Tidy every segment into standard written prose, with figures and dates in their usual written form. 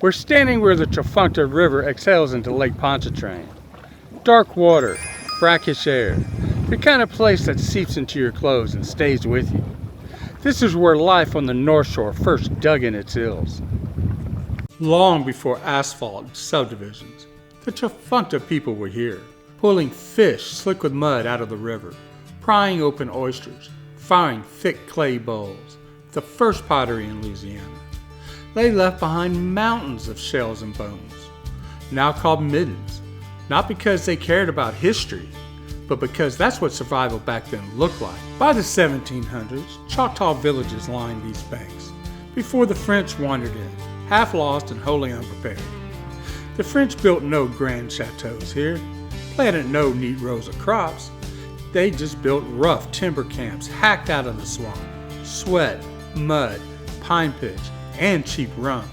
We're standing where the Tchefuncte River exhales into Lake Pontchartrain. Dark water, brackish air, the kind of place that seeps into your clothes and stays with you. This is where life on the Northshore first dug in its hills. Long before asphalt and subdivisions, the Tchefuncte people were here, pulling fish slick with mud out of the river, prying open oysters, firing thick clay bowls, the first pottery in Louisiana. They left behind mountains of shells and bones, now called middens, not because they cared about history, but because that's what survival back then looked like. By the 1700s, Choctaw villages lined these banks, before the French wandered in, half lost and wholly unprepared. The French built no grand chateaus here, planted no neat rows of crops. They just built rough timber camps hacked out of the swamp, sweat, mud, pine pitch, and cheap rum.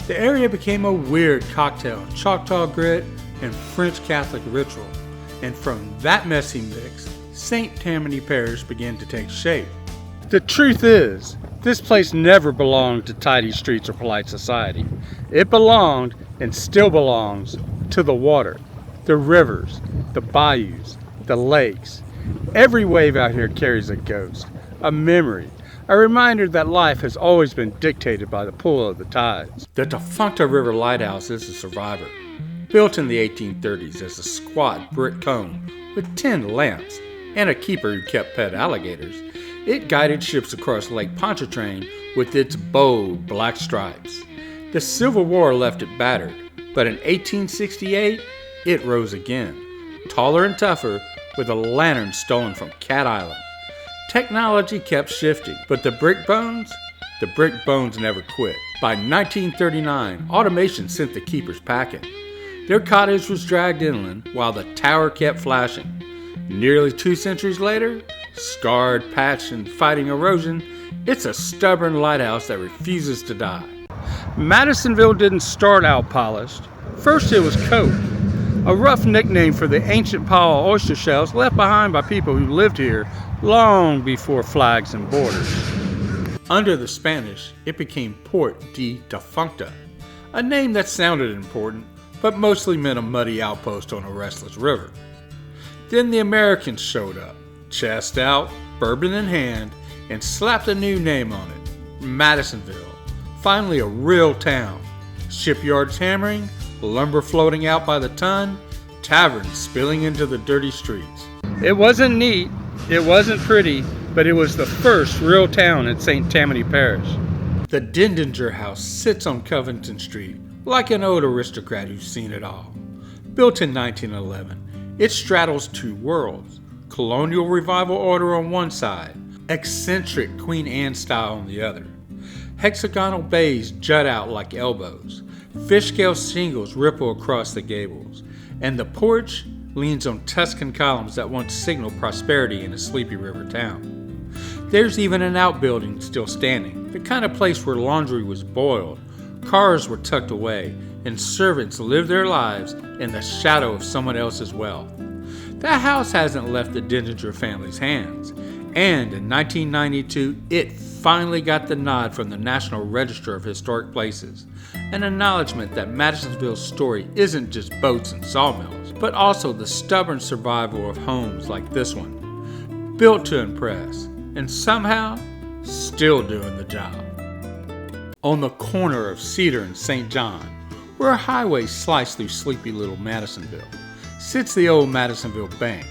The area became a weird cocktail of Choctaw grit and French Catholic ritual, and from that messy mix, St. Tammany Parish began to take shape. The truth is, this place never belonged to tidy streets or polite society. It belonged, and still belongs, to the water, the rivers, the bayous, the lakes. Every wave out here carries a ghost, a memory, a reminder that life has always been dictated by the pull of the tides. The Tchefuncte River Lighthouse is a survivor. Built in the 1830s as a squat brick cone with 10 lamps and a keeper who kept pet alligators, it guided ships across Lake Pontchartrain with its bold black stripes. The Civil War left it battered, but in 1868, it rose again, taller and tougher, with a lantern stolen from Cat Island. Technology kept shifting, but the brick bones never quit. By 1939, automation sent the keepers packing. Their cottage was dragged inland while the tower kept flashing. Nearly 2 centuries later, scarred, patched, and fighting erosion, it's a stubborn lighthouse that refuses to die. Madisonville didn't start out polished. First it was coke, a rough nickname for the ancient pile of oyster shells left behind by people who lived here long before flags and borders. Under the Spanish, it became Port de Tchefuncte, a name that sounded important, but mostly meant a muddy outpost on a restless river. Then the Americans showed up, chest out, bourbon in hand, and slapped a new name on it, Madisonville. Finally a real town. Shipyards hammering, lumber floating out by the ton, taverns spilling into the dirty streets. It wasn't neat, it wasn't pretty, but it was the first real town in St. Tammany Parish. The Dindinger House sits on Covington Street, like an old aristocrat who's seen it all. Built in 1911, it straddles two worlds, colonial revival order on one side, eccentric Queen Anne style on the other. Hexagonal bays jut out like elbows, fish scale shingles ripple across the gables, and the porch leans on Tuscan columns that once signaled prosperity in a sleepy river town. There's even an outbuilding still standing, the kind of place where laundry was boiled, cars were tucked away, and servants lived their lives in the shadow of someone else's wealth. That house hasn't left the Dindinger family's hands, and in 1992 it finally got the nod from the National Register of Historic Places, an acknowledgement that Madisonville's story isn't just boats and sawmills, but also the stubborn survival of homes like this one, built to impress, and somehow still doing the job. On the corner of Cedar and St. John, where a highway sliced through sleepy little Madisonville, sits the old Madisonville Bank,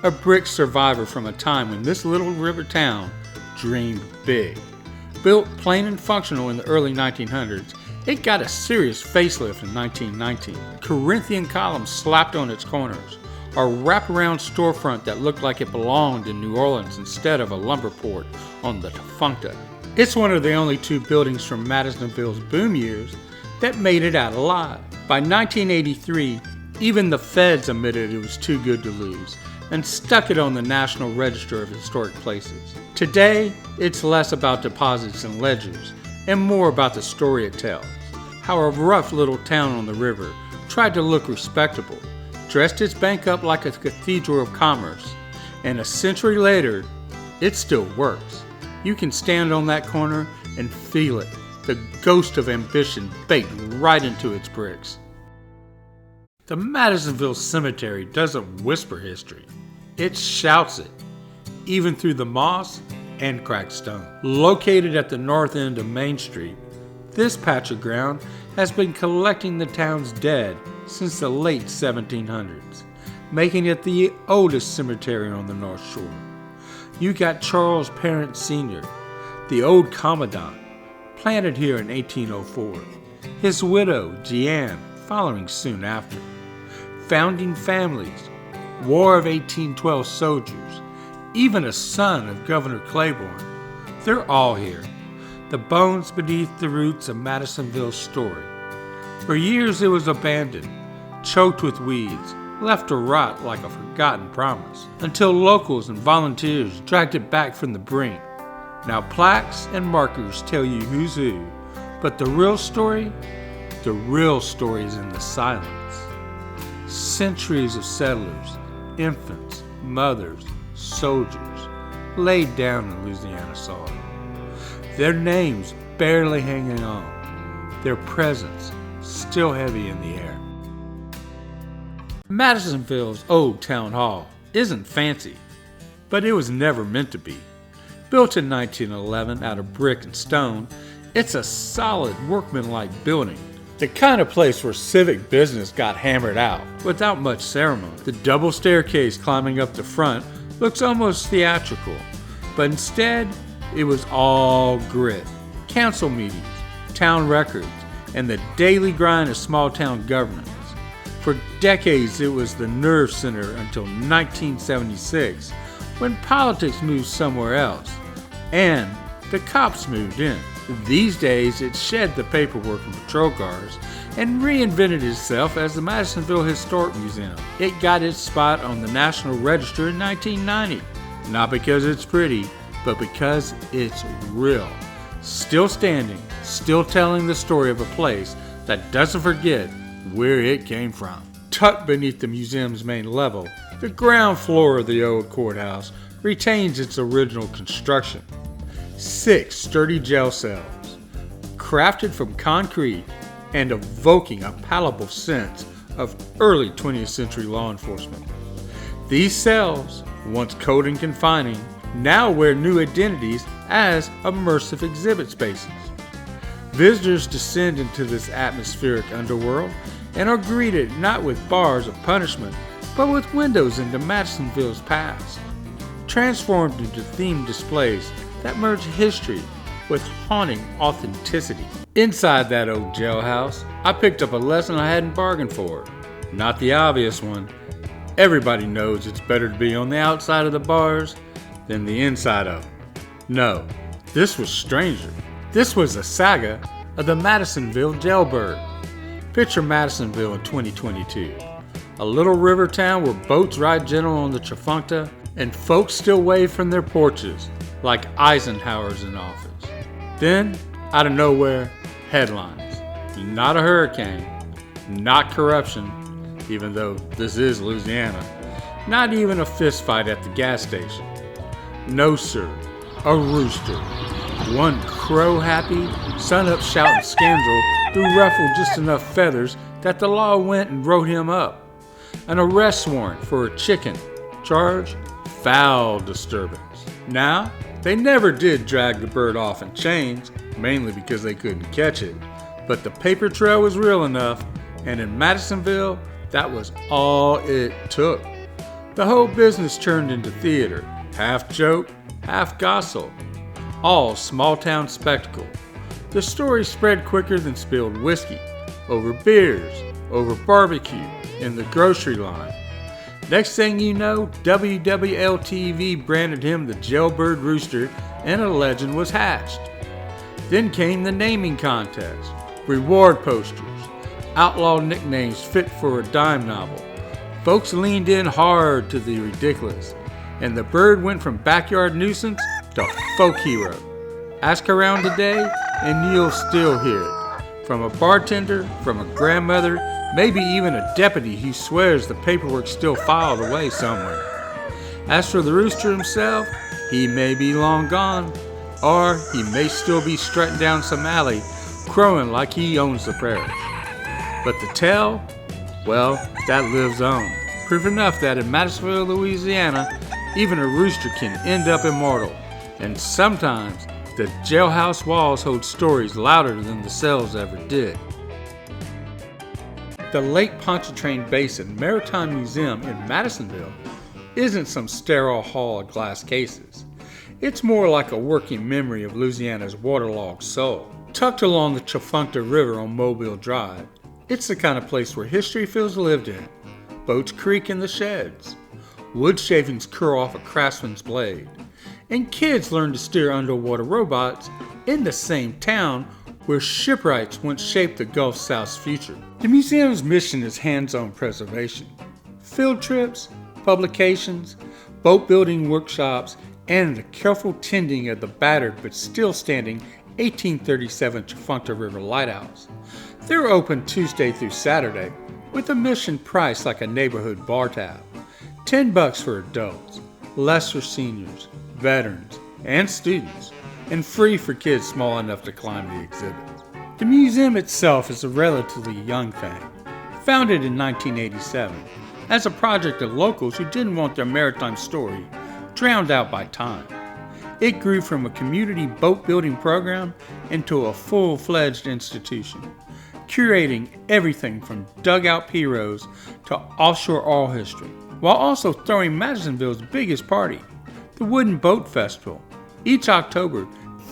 a brick survivor from a time when this little river town dreamed big. Built plain and functional in the early 1900s, it got a serious facelift in 1919. Corinthian columns slapped on its corners, a wraparound storefront that looked like it belonged in New Orleans instead of a lumber port on the Tchefuncte. It's one of the only two buildings from Madisonville's boom years that made it out alive. By 1983, even the feds admitted it was too good to lose and stuck it on the National Register of Historic Places. Today, it's less about deposits and ledgers and more about the story it tells. How a rough little town on the river tried to look respectable, dressed its bank up like a cathedral of commerce, and a century later, it still works. You can stand on that corner and feel it, the ghost of ambition baked right into its bricks. The Madisonville Cemetery doesn't whisper history, it shouts it, even through the moss and cracked stone. Located at the north end of Main Street, this patch of ground has been collecting the town's dead since the late 1700s, making it the oldest cemetery on the North Shore. You got Charles Parent Sr., the old commandant, planted here in 1804, his widow, Jeanne, following soon after. Founding families, War of 1812 soldiers, even a son of Governor Claiborne. They're all here, the bones beneath the roots of Madisonville's story. For years it was abandoned, choked with weeds, left to rot like a forgotten promise, until locals and volunteers dragged it back from the brink. Now plaques and markers tell you who's who, but the real story is in the silence. Centuries of settlers, infants, mothers, soldiers, laid down in Louisiana soil. Their names barely hanging on, their presence still heavy in the air. Madisonville's old town hall isn't fancy, but it was never meant to be. Built in 1911 out of brick and stone, it's a solid workmanlike building. The kind of place where civic business got hammered out without much ceremony. The double staircase climbing up the front looks almost theatrical, but instead it was all grit. Council meetings, town records, and the daily grind of small town governance. For decades it was the nerve center until 1976, when politics moved somewhere else and the cops moved in. These days, it shed the paperwork and patrol cars and reinvented itself as the Madisonville Historic Museum. It got its spot on the National Register in 1990, not because it's pretty, but because it's real. Still standing, still telling the story of a place that doesn't forget where it came from. Tucked beneath the museum's main level, the ground floor of the old courthouse retains its original construction. 6 sturdy jail cells, crafted from concrete and evoking a palpable sense of early 20th century law enforcement. These cells, once cold and confining, now wear new identities as immersive exhibit spaces. Visitors descend into this atmospheric underworld and are greeted not with bars of punishment, but with windows into Madisonville's past, transformed into themed displays that merge history with haunting authenticity. Inside that old jailhouse, I picked up a lesson I hadn't bargained for. Not the obvious one. Everybody knows it's better to be on the outside of the bars than the inside of them. No, this was stranger. This was a saga of the Madisonville Jailbird. Picture Madisonville in 2022. A little river town where boats ride gentle on the Tchefuncte and folks still wave from their porches like Eisenhower's in office. Then, out of nowhere, headlines. Not a hurricane, not corruption, even though this is Louisiana, not even a fist fight at the gas station. No sir, a rooster. One crow-happy, sun-up shouting scoundrel who ruffled just enough feathers that the law went and wrote him up. An arrest warrant for a chicken. Charge, foul disturbance. Now, they never did drag the bird off in chains, mainly because they couldn't catch it, but the paper trail was real enough, and in Madisonville, that was all it took. The whole business turned into theater, half joke, half gossip, all small-town spectacle. The story spread quicker than spilled whiskey, over beers, over barbecue, in the grocery line. Next thing you know, WWL-TV branded him the Jailbird Rooster and a legend was hatched. Then came the naming contest, reward posters, outlaw nicknames fit for a dime novel. Folks leaned in hard to the ridiculous, and the bird went from backyard nuisance to folk hero. Ask around today and you'll still hear it. From a bartender, from a grandmother, maybe even a deputy who swears the paperwork's still filed away somewhere. As for the rooster himself, he may be long gone, or he may still be strutting down some alley crowing like he owns the prairie. But the tale, well, that lives on. Proof enough that in Madisonville, Louisiana, even a rooster can end up immortal. And sometimes the jailhouse walls hold stories louder than the cells ever did. The Lake Pontchartrain Basin Maritime Museum in Madisonville isn't some sterile hall of glass cases. It's more like a working memory of Louisiana's waterlogged soul. Tucked along the Tchefuncte River on Mobile Drive, it's the kind of place where history feels lived in. Boats creak in the sheds, wood shavings curl off a craftsman's blade, and kids learn to steer underwater robots in the same town where shipwrights once shaped the Gulf South's future. The museum's mission is hands-on preservation. Field trips, publications, boat building workshops, and the careful tending of the battered but still standing 1837 Tchefuncte River Lighthouse. They're open Tuesday through Saturday with a admission price like a neighborhood bar tab. $10 for adults, less for seniors, veterans, and students, and free for kids small enough to climb the exhibits. The museum itself is a relatively young thing, founded in 1987 as a project of locals who didn't want their maritime story drowned out by time. It grew from a community boat building program into a full-fledged institution, curating everything from dugout heroes to offshore oil history, while also throwing Madisonville's biggest party, the Wooden Boat Festival. Each October,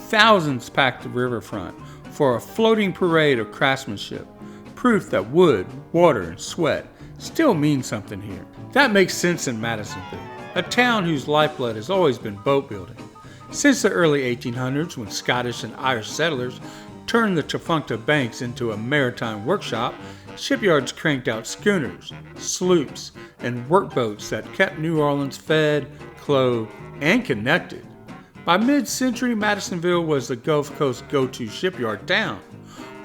thousands pack the riverfront for a floating parade of craftsmanship, proof that wood, water, and sweat still mean something here. That makes sense in Madisonville, a town whose lifeblood has always been boat building. Since the early 1800s, when Scottish and Irish settlers turned the Tchefuncte banks into a maritime workshop, shipyards cranked out schooners, sloops, and workboats that kept New Orleans fed, clothed, and connected. By mid-century, Madisonville was the Gulf Coast go-to shipyard town,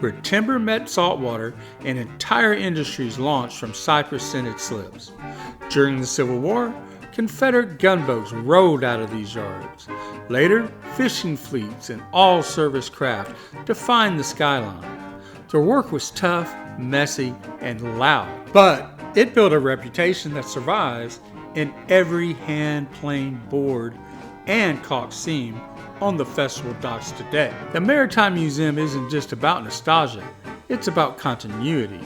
where timber met saltwater and entire industries launched from cypress-scented slips. During the Civil War, Confederate gunboats rode out of these yards. Later, fishing fleets and all-service craft defined the skyline. Their work was tough, messy, and loud, but it built a reputation that survives in every hand-planed board and caulked seam on the festival docks today. The Maritime Museum isn't just about nostalgia, it's about continuity.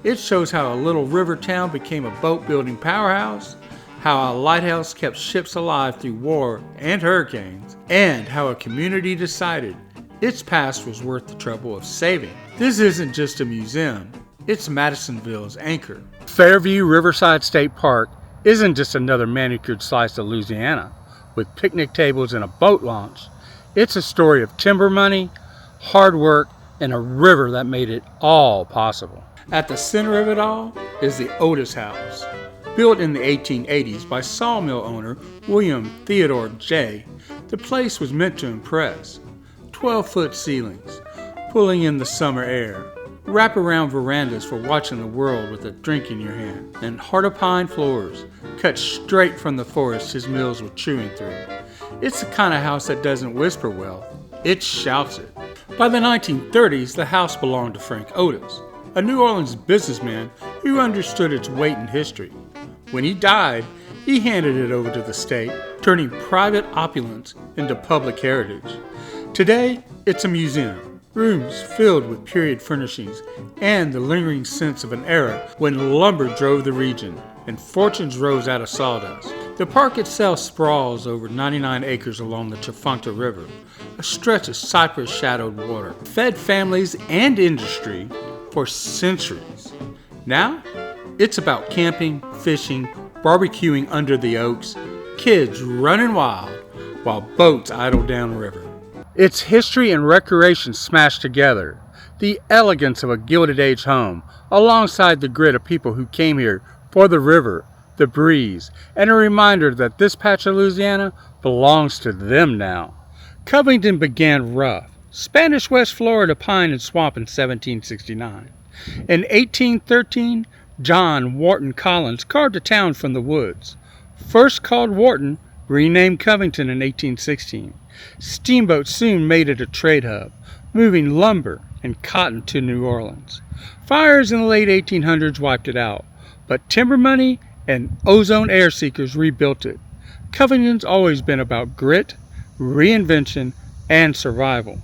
It shows how a little river town became a boat-building powerhouse, how a lighthouse kept ships alive through war and hurricanes, and how a community decided its past was worth the trouble of saving. This isn't just a museum, it's Madisonville's anchor. Fairview Riverside State Park isn't just another manicured slice of Louisiana with picnic tables and a boat launch. It's a story of timber money, hard work, and a river that made it all possible. At the center of it all is the Otis House. Built in the 1880s by sawmill owner William Theodore J., the place was meant to impress. 12-foot ceilings, pulling in the summer air, wrap-around verandas for watching the world with a drink in your hand, and heart of pine floors cut straight from the forest his mills were chewing through. It's the kind of house that doesn't whisper wealth, it shouts it. By the 1930s, the house belonged to Frank Otis, a New Orleans businessman who understood its weight in history. When he died, he handed it over to the state, turning private opulence into public heritage. Today, it's a museum, rooms filled with period furnishings and the lingering sense of an era when lumber drove the region and fortunes rose out of sawdust. The park itself sprawls over 99 acres along the Tchefuncte River, a stretch of cypress-shadowed water, fed families and industry for centuries. Now, it's about camping, fishing, barbecuing under the oaks, kids running wild, while boats idle downriver. It's history and recreation smashed together, the elegance of a Gilded Age home, alongside the grit of people who came here for the river, the breeze, and a reminder that this patch of Louisiana belongs to them now. Covington began rough, Spanish West Florida pine and swamp in 1769. In 1813, John Wharton Collins carved a town from the woods. First called Wharton, renamed Covington in 1816. Steamboats soon made it a trade hub, moving lumber, and cotton to New Orleans. Fires in the late 1800s wiped it out, but timber money and ozone air seekers rebuilt it. Covington's always been about grit, reinvention, and survival.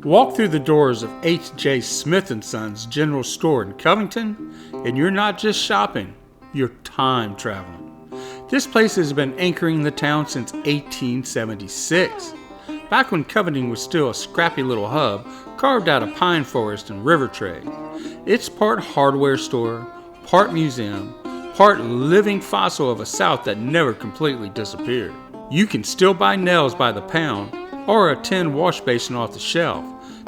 Walk through the doors of H.J. Smith & Sons General Store in Covington, and you're not just shopping, you're time traveling. This place has been anchoring the town since 1876. Back when Covington was still a scrappy little hub carved out of pine forest and river trade. It's part hardware store, part museum, part living fossil of a South that never completely disappeared. You can still buy nails by the pound or a tin wash basin off the shelf,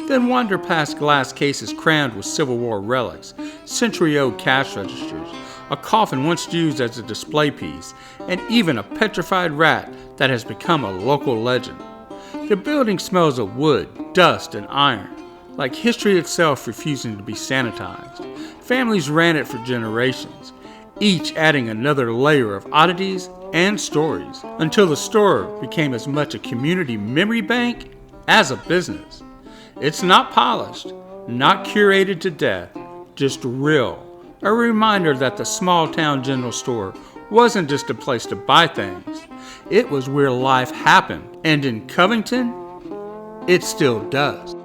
then wander past glass cases crammed with Civil War relics, century-old cash registers, a coffin once used as a display piece, and even a petrified rat that has become a local legend. The building smells of wood, dust, and iron, like history itself refusing to be sanitized. Families ran it for generations, each adding another layer of oddities and stories, until the store became as much a community memory bank as a business. It's not polished, not curated to death, just real. A reminder that the small town general store wasn't just a place to buy things. It was where life happened. And in Covington, it still does.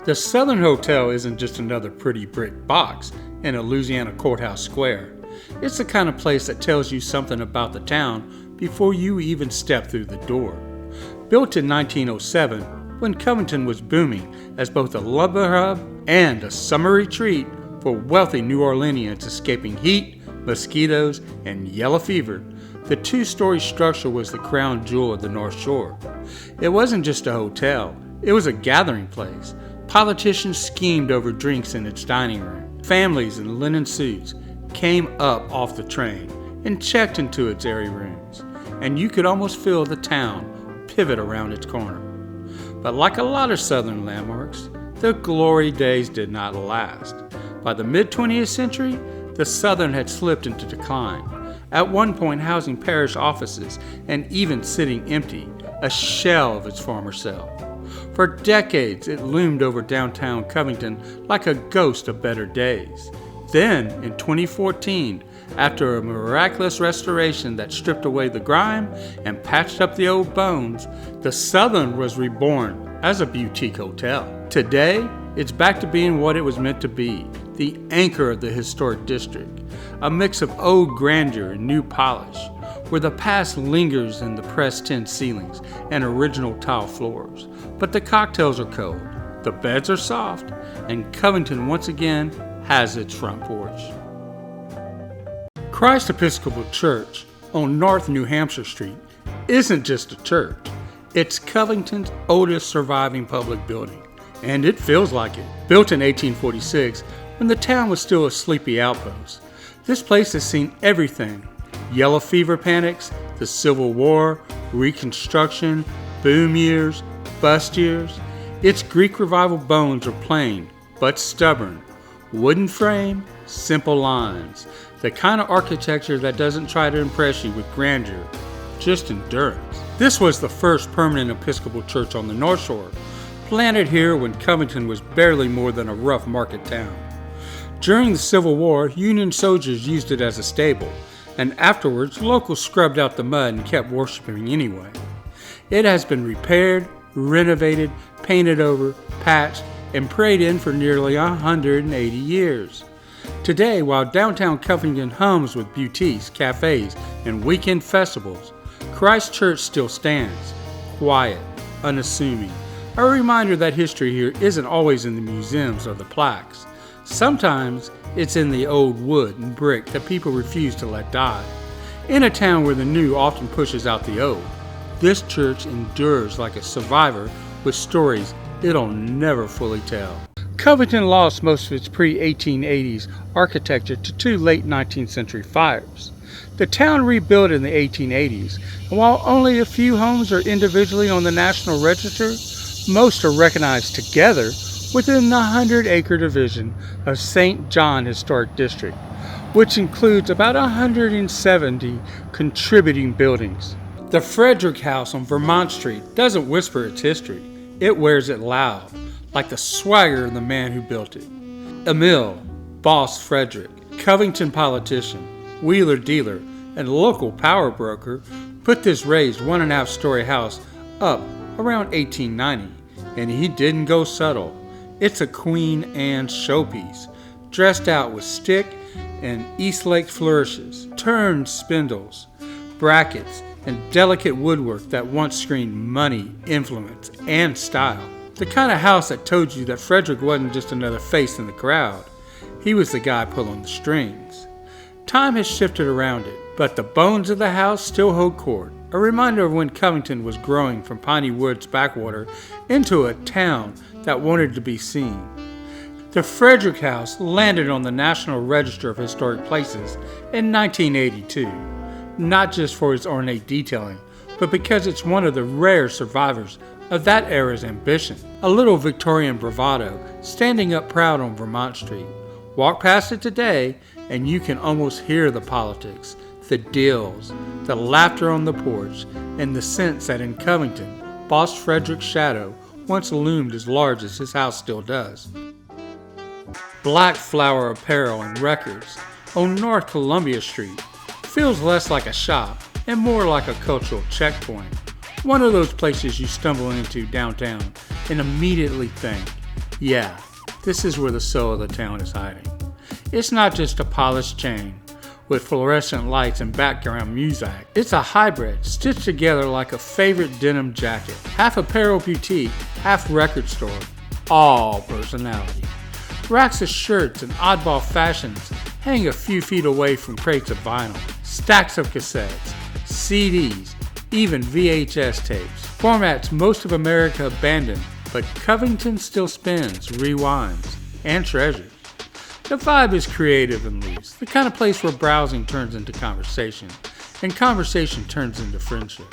The Southern Hotel isn't just another pretty brick box in a Louisiana courthouse square. It's the kind of place that tells you something about the town before you even step through the door. Built in 1907, when Covington was booming as both a lumber hub and a summer retreat for wealthy New Orleanians escaping heat, mosquitoes, and yellow fever, the two-story structure was the crown jewel of the Northshore. It wasn't just a hotel, it was a gathering place. Politicians schemed over drinks in its dining room. Families in linen suits came up off the train and checked into its airy rooms, and you could almost feel the town pivot around its corner. But like a lot of Southern landmarks, the glory days did not last. By the mid-20th century, the Southern had slipped into decline, at one point housing parish offices and even sitting empty, a shell of its former self. For decades, it loomed over downtown Covington like a ghost of better days. Then, in 2014, after a miraculous restoration that stripped away the grime and patched up the old bones, the Southern was reborn as a boutique hotel. Today, it's back to being what it was meant to be, the anchor of the historic district, a mix of old grandeur and new polish, where the past lingers in the pressed tin ceilings and original tile floors. But the cocktails are cold, the beds are soft, and Covington once again has its front porch. Christ Episcopal Church on North New Hampshire Street isn't just a church, it's Covington's oldest surviving public building, and it feels like it. Built in 1846, when the town was still a sleepy outpost, this place has seen everything: yellow fever panics, the Civil War, Reconstruction, boom years, bust years. Its Greek Revival bones are plain but stubborn. Wooden frame, simple lines. The kind of architecture that doesn't try to impress you with grandeur, just endurance. This was the first permanent Episcopal church on the Northshore, planted here when Covington was barely more than a rough market town. During the Civil War, Union soldiers used it as a stable, and afterwards locals scrubbed out the mud and kept worshiping anyway. It has been repaired, renovated, painted over, patched, and prayed in for nearly 180 years. Today, while downtown Covington hums with boutiques, cafes, and weekend festivals, Christ Church still stands, quiet, unassuming, a reminder that history here isn't always in the museums or the plaques. Sometimes it's in the old wood and brick that people refuse to let die. In a town where the new often pushes out the old, this church endures like a survivor with stories it'll never fully tell. Covington lost most of its pre-1880s architecture to two late 19th century fires. The town rebuilt in the 1880s, and while only a few homes are individually on the National Register, most are recognized together within the 100-acre division of St. John Historic District, which includes about 170 contributing buildings. The Frederick House on Vermont Street doesn't whisper its history. It wears it loud, like the swagger of the man who built it. Emil, boss Frederick, Covington politician, wheeler dealer, and local power broker put this raised 1.5-story house up around 1890, and he didn't go subtle. It's a Queen Anne showpiece, dressed out with stick and Eastlake flourishes, turned spindles, brackets, and delicate woodwork that once screamed money, influence, and style. The kind of house that told you that Frederick wasn't just another face in the crowd. He was the guy pulling the strings. Time has shifted around it, but the bones of the house still hold court, a reminder of when Covington was growing from Piney Woods backwater into a town that wanted to be seen. The Frederick House landed on the National Register of Historic Places in 1982, not just for its ornate detailing, but because it's one of the rare survivors of that era's ambition. A little Victorian bravado standing up proud on Vermont Street. Walk past it today and you can almost hear the politics, the deals, the laughter on the porch, and the sense that in Covington, Boss Frederick's shadow once loomed as large as his house still does. Black Flower Apparel and Records on North Columbia Street feels less like a shop and more like a cultural checkpoint. One of those places you stumble into downtown and immediately think, yeah, this is where the soul of the town is hiding. It's not just a polished chain with fluorescent lights and background music. It's a hybrid stitched together like a favorite denim jacket. Half apparel boutique, half record store, all personality. Racks of shirts and oddball fashions hang a few feet away from crates of vinyl, stacks of cassettes, CDs, even VHS tapes. Formats most of America abandoned, but Covington still spins, rewinds, and treasures. The vibe is creative and loose, the kind of place where browsing turns into conversation, and conversation turns into friendship.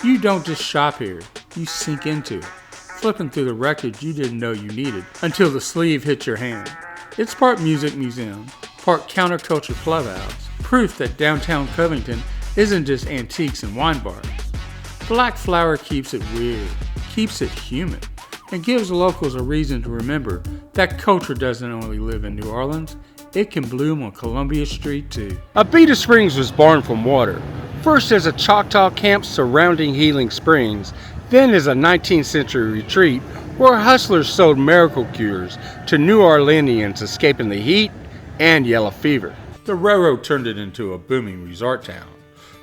You don't just shop here, you sink into it, flipping through the records you didn't know you needed until the sleeve hit your hand. It's part music museum, part counterculture clubhouse, proof that downtown Covington isn't just antiques and wine bars. Black Flower keeps it weird, keeps it human, and gives locals a reason to remember that culture doesn't only live in New Orleans, it can bloom on Columbia Street too. Abita Springs was born from water, first as a Choctaw camp surrounding healing springs, then as a 19th century retreat where hustlers sold miracle cures to New Orleanians escaping the heat and yellow fever. The railroad turned it into a booming resort town,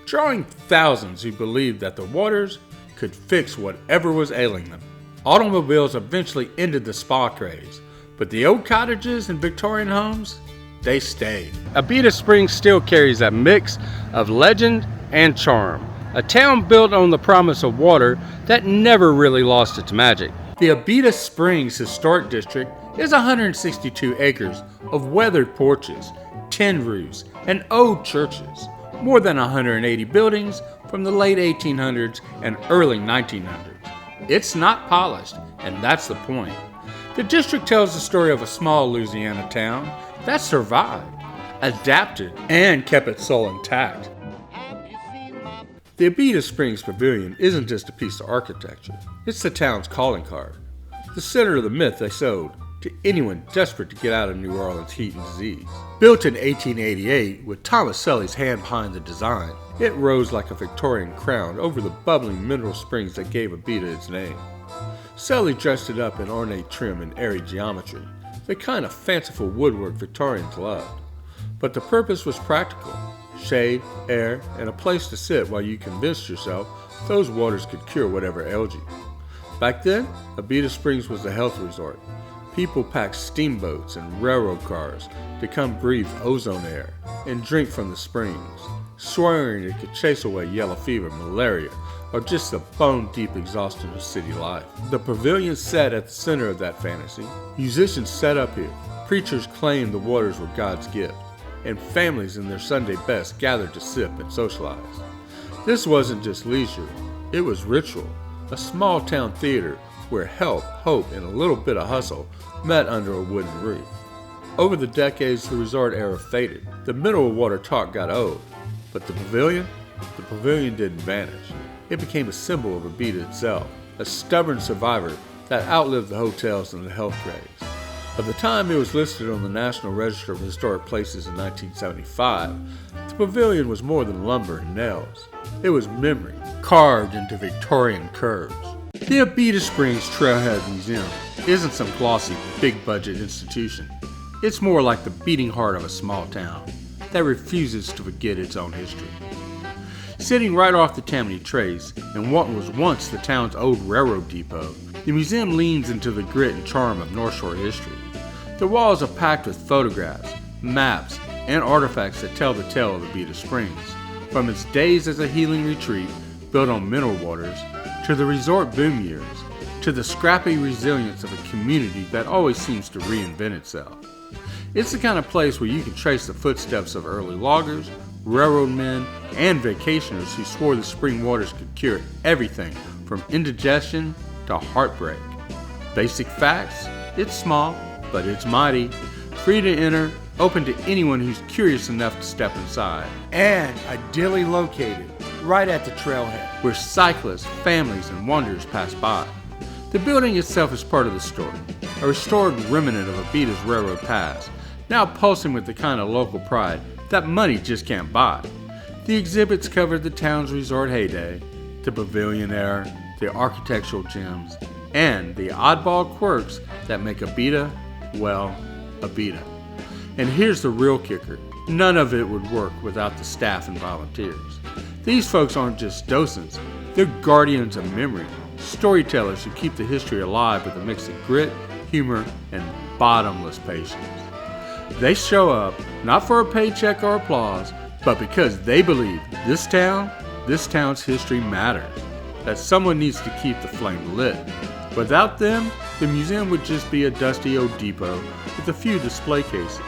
drawing thousands who believed that the waters could fix whatever was ailing them. Automobiles eventually ended the spa craze, but the old cottages and Victorian homes, they stayed. Abita Springs still carries that mix of legend and charm. A town built on the promise of water that never really lost its magic. The Abita Springs Historic District is 162 acres of weathered porches, tin roofs, and old churches. More than 180 buildings from the late 1800s and early 1900s. It's not polished, and that's the point. The district tells the story of a small Louisiana town that survived, adapted, and kept its soul intact. The Abita Springs Pavilion isn't just a piece of architecture, it's the town's calling card. The center of the myth they sowed to anyone desperate to get out of New Orleans' heat and disease. Built in 1888 with Thomas Selly's hand behind the design, it rose like a Victorian crown over the bubbling mineral springs that gave Abita its name. Selly dressed it up in ornate trim and airy geometry, the kind of fanciful woodwork Victorians loved. But the purpose was practical: shade, air, and a place to sit while you convinced yourself those waters could cure whatever ailed you. Back then, Abita Springs was a health resort. People packed steamboats and railroad cars to come breathe ozone air and drink from the springs, swearing it could chase away yellow fever, malaria, or just the bone-deep exhaustion of city life. The pavilion sat at the center of that fantasy. Musicians set up here, preachers claimed the waters were God's gift, and families in their Sunday best gathered to sip and socialize. This wasn't just leisure, it was ritual, a small-town theater where health, hope, and a little bit of hustle met under a wooden roof. Over the decades, the resort era faded. The mineral water talk got old, but the pavilion didn't vanish. It became a symbol of Abita itself, a stubborn survivor that outlived the hotels and the health craze. By the time it was listed on the National Register of Historic Places in 1975, the pavilion was more than lumber and nails. It was memory, carved into Victorian curves. The Abita Springs Trailhead Museum isn't some glossy, big-budget institution. It's more like the beating heart of a small town that refuses to forget its own history. Sitting right off the Tammany Trace in what was once the town's old railroad depot, the museum leans into the grit and charm of Northshore history. The walls are packed with photographs, maps, and artifacts that tell the tale of Abita Springs, from its days as a healing retreat built on mineral waters, to the resort boom years, to the scrappy resilience of a community that always seems to reinvent itself. It's the kind of place where you can trace the footsteps of early loggers, railroad men, and vacationers who swore the spring waters could cure everything from indigestion to heartbreak. Basic facts: it's small, but it's mighty, free to enter, open to anyone who's curious enough to step inside. And ideally located right at the trailhead, where cyclists, families, and wanderers pass by. The building itself is part of the story, a restored remnant of Abita's railroad past, now pulsing with the kind of local pride that money just can't buy. The exhibits covered the town's resort heyday, the pavilion era, the architectural gems, and the oddball quirks that make Abita, well, Abita. And here's the real kicker: none of it would work without the staff and volunteers. These folks aren't just docents, they're guardians of memory, storytellers who keep the history alive with a mix of grit, humor, and bottomless patience. They show up not for a paycheck or applause, but because they believe this town's history matters, that someone needs to keep the flame lit. Without them, the museum would just be a dusty old depot with a few display cases.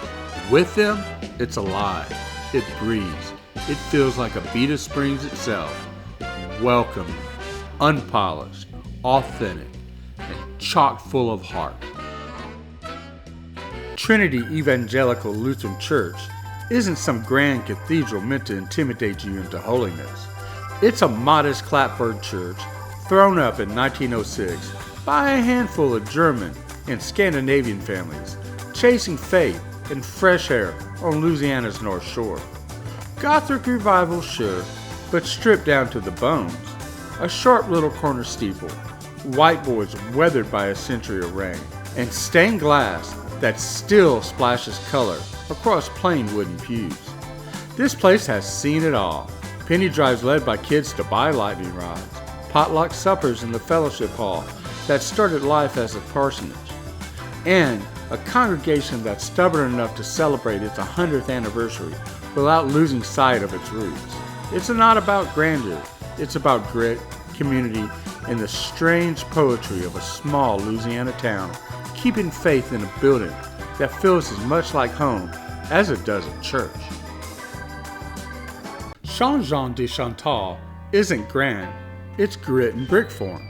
With them, it's alive, it breathes, it feels like Abita Springs itself. Welcome, unpolished, authentic, and chock full of heart. Trinity Evangelical Lutheran Church isn't some grand cathedral meant to intimidate you into holiness. It's a modest clapboard church thrown up in 1906 by a handful of German and Scandinavian families chasing faith and fresh air on Louisiana's North Shore. Gothic revival, sure, but stripped down to the bones. A sharp little corner steeple, white boards weathered by a century of rain, and stained glass that still splashes color across plain wooden pews. This place has seen it all. Penny drives led by kids to buy lightning rods, potluck suppers in the fellowship hall that started life as a parsonage, and a congregation that's stubborn enough to celebrate its 100th anniversary without losing sight of its roots. It's not about grandeur, it's about grit, community, and the strange poetry of a small Louisiana town keeping faith in a building that feels as much like home as it does a church. Saint-Jean de Chantal isn't grand, it's grit in brick form.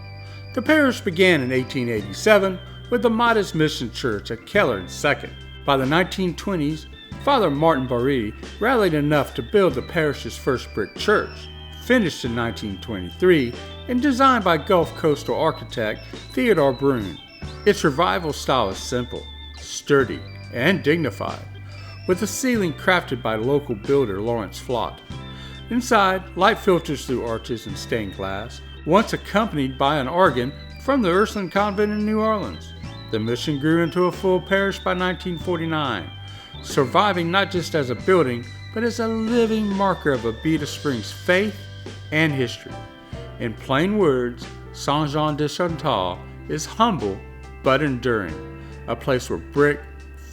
The parish began in 1887 with the modest mission church at Keller and 2nd. By the 1920s, Father Martin Barry rallied enough to build the parish's first brick church, finished in 1923 and designed by Gulf coastal architect Theodore Brune. Its revival style is simple, sturdy, and dignified, with a ceiling crafted by local builder Lawrence Flott. Inside, light filters through arches and stained glass, once accompanied by an organ from the Ursuline Convent in New Orleans. The mission grew into a full parish by 1949, surviving not just as a building, but as a living marker of Abita Springs' faith and history. In plain words, Saint-Jean de Chantal is humble but enduring, a place where brick,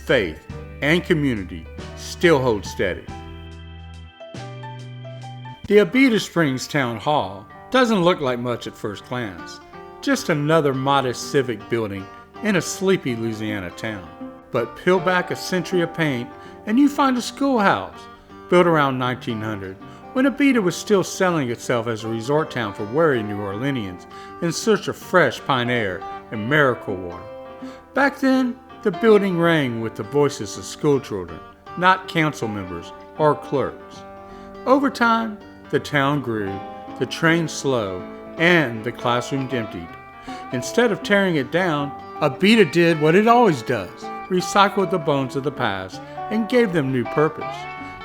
faith, and community still hold steady. The Abita Springs Town Hall doesn't look like much at first glance, just another modest civic building in a sleepy Louisiana town. But peel back a century of paint and you find a schoolhouse built around 1900, when Abita was still selling itself as a resort town for wary New Orleanians in search of fresh pine air and miracle water. Back then, the building rang with the voices of schoolchildren, not council members or clerks. Over time, the town grew, the train slowed, and the classrooms emptied. Instead of tearing it down, Abita did what it always does, recycled the bones of the past and gave them new purpose.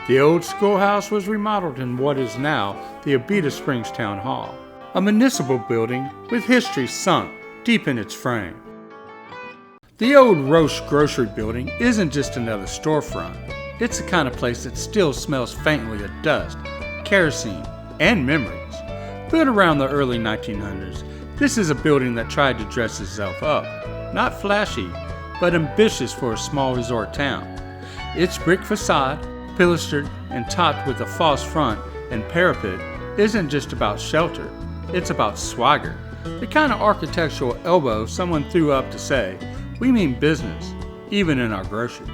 The old schoolhouse was remodeled in what is now the Abita Springs Town Hall, a municipal building with history sunk deep in its frame. The old Roche grocery building isn't just another storefront. It's the kind of place that still smells faintly of dust, kerosene, and memories. Built around the early 1900s, this is a building that tried to dress itself up. Not flashy, but ambitious for a small resort town. Its brick facade, pilastered and topped with a false front and parapet, isn't just about shelter, it's about swagger. The kind of architectural elbow someone threw up to say, we mean business, even in our groceries.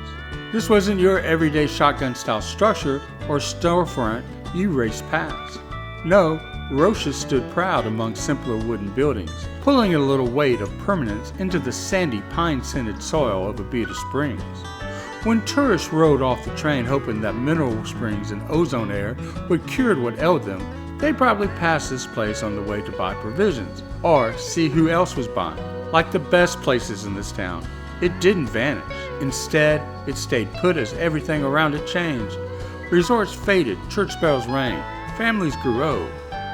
This wasn't your everyday shotgun-style structure or storefront you raced past. No, Roche's stood proud among simpler wooden buildings, pulling a little weight of permanence into the sandy, pine-scented soil of Abita Springs. When tourists rode off the train hoping that mineral springs and ozone air would cure what ailed them, they probably passed this place on the way to buy provisions, or see who else was buying. Like the best places in this town, it didn't vanish. Instead, it stayed put as everything around it changed. Resorts faded, church bells rang, families grew old.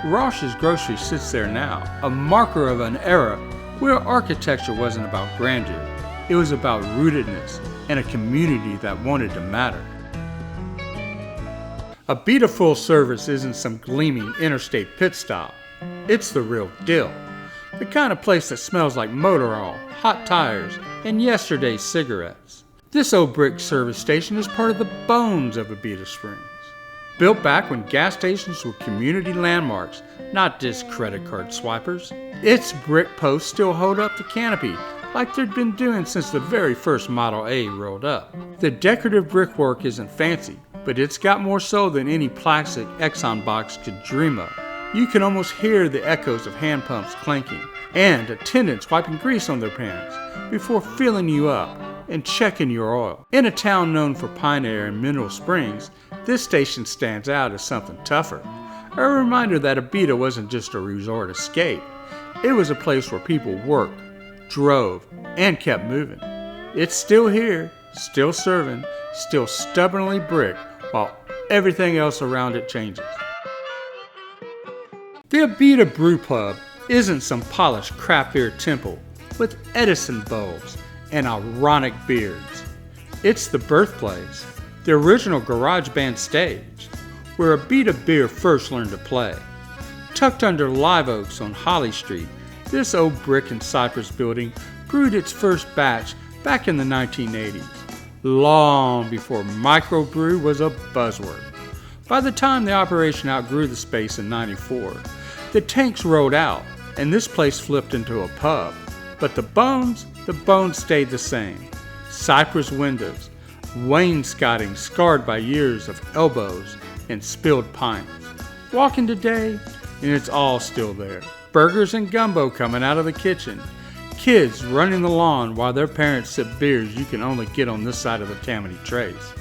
Roche's Grocery sits there now, a marker of an era where architecture wasn't about grandeur. It was about rootedness and a community that wanted to matter. Abita Full Service isn't some gleaming interstate pit stop. It's the real deal. The kind of place that smells like motor oil, hot tires, and yesterday's cigarettes. This old brick service station is part of the bones of Abita Springs. Built back when gas stations were community landmarks, not just credit card swipers. Its brick posts still hold up the canopy like they'd been doing since the very first Model A rolled up. The decorative brickwork isn't fancy, but it's got more soul than any plastic Exxon box could dream of. You can almost hear the echoes of hand pumps clanking and attendants wiping grease on their pants before filling you up and checking your oil. In a town known for pine air and mineral springs, this station stands out as something tougher. A reminder that Abita wasn't just a resort escape. It was a place where people worked, drove, and kept moving. It's still here, still serving, still stubbornly brick, while everything else around it changes. The Abita Brew Pub isn't some polished craft beer temple with Edison bulbs and ironic beards. It's the birthplace, the original garage band stage, where Abita beer first learned to play. Tucked under live oaks on Holly Street, this old brick and cypress building brewed its first batch back in the 1980s, long before microbrew was a buzzword. By the time the operation outgrew the space in '94, the tanks rolled out and this place flipped into a pub. But the bones stayed the same. Cypress windows, wainscoting scarred by years of elbows and spilled pints. Walk in today, and it's all still there. Burgers and gumbo coming out of the kitchen. Kids running the lawn while their parents sip beers you can only get on this side of the Tammany Trace.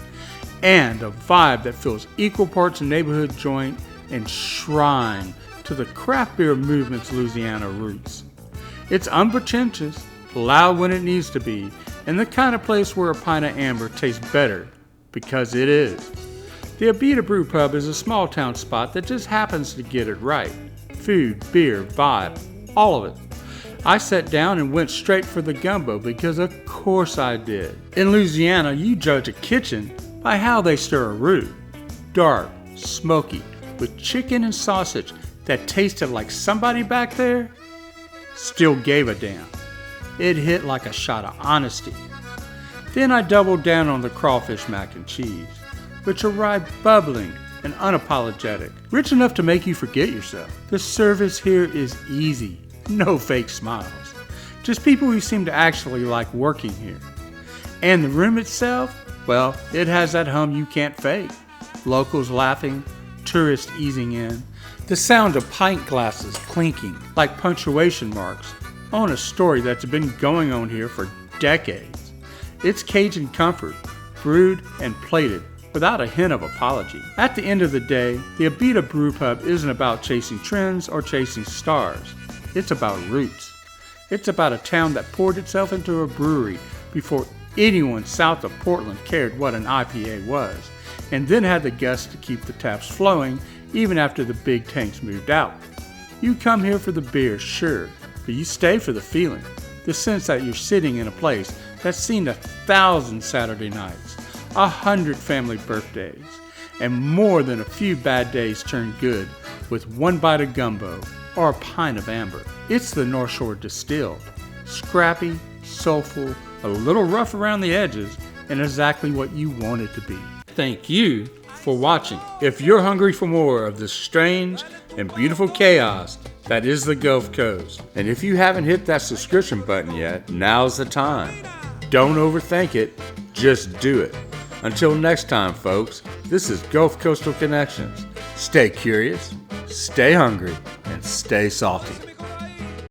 And a vibe that feels equal parts neighborhood joint and shrine to the craft beer movement's Louisiana roots. It's unpretentious, loud when it needs to be, and the kind of place where a pint of amber tastes better, because it is. The Abita Brew Pub is a small town spot that just happens to get it right. Food, beer, vibe, all of it. I sat down and went straight for the gumbo because of course I did. In Louisiana, you judge a kitchen by how they stir a root. Dark, smoky, with chicken and sausage that tasted like somebody back there still gave a damn. It hit like a shot of honesty. Then I doubled down on the crawfish mac and cheese, which arrived bubbling and unapologetic, rich enough to make you forget yourself. The service here is easy, no fake smiles, just people who seem to actually like working here. And the room itself, well, it has that hum you can't fake. Locals laughing, tourists easing in, the sound of pint glasses clinking like punctuation marks on a story that's been going on here for decades. It's Cajun comfort, brewed and plated without a hint of apology. At the end of the day, the Abita Brew Pub isn't about chasing trends or chasing stars. It's about roots. It's about a town that poured itself into a brewery before anyone south of Portland cared what an IPA was, and then had the guts to keep the taps flowing even after the big tanks moved out. You come here for the beer, sure, but you stay for the feeling, the sense that you're sitting in a place that's seen 1,000 Saturday nights, 100 family birthdays, and more than a few bad days turned good with one bite of gumbo or a pint of amber. It's the Northshore distilled, scrappy, soulful, a little rough around the edges, and exactly what you want it to be. Thank you for watching. If you're hungry for more of the strange and beautiful chaos that is the Gulf Coast, and if you haven't hit that subscription button yet, now's the time. Don't overthink it, just do it. Until next time, folks, this is Gulf Coastal Connections. Stay curious, stay hungry, and stay salty.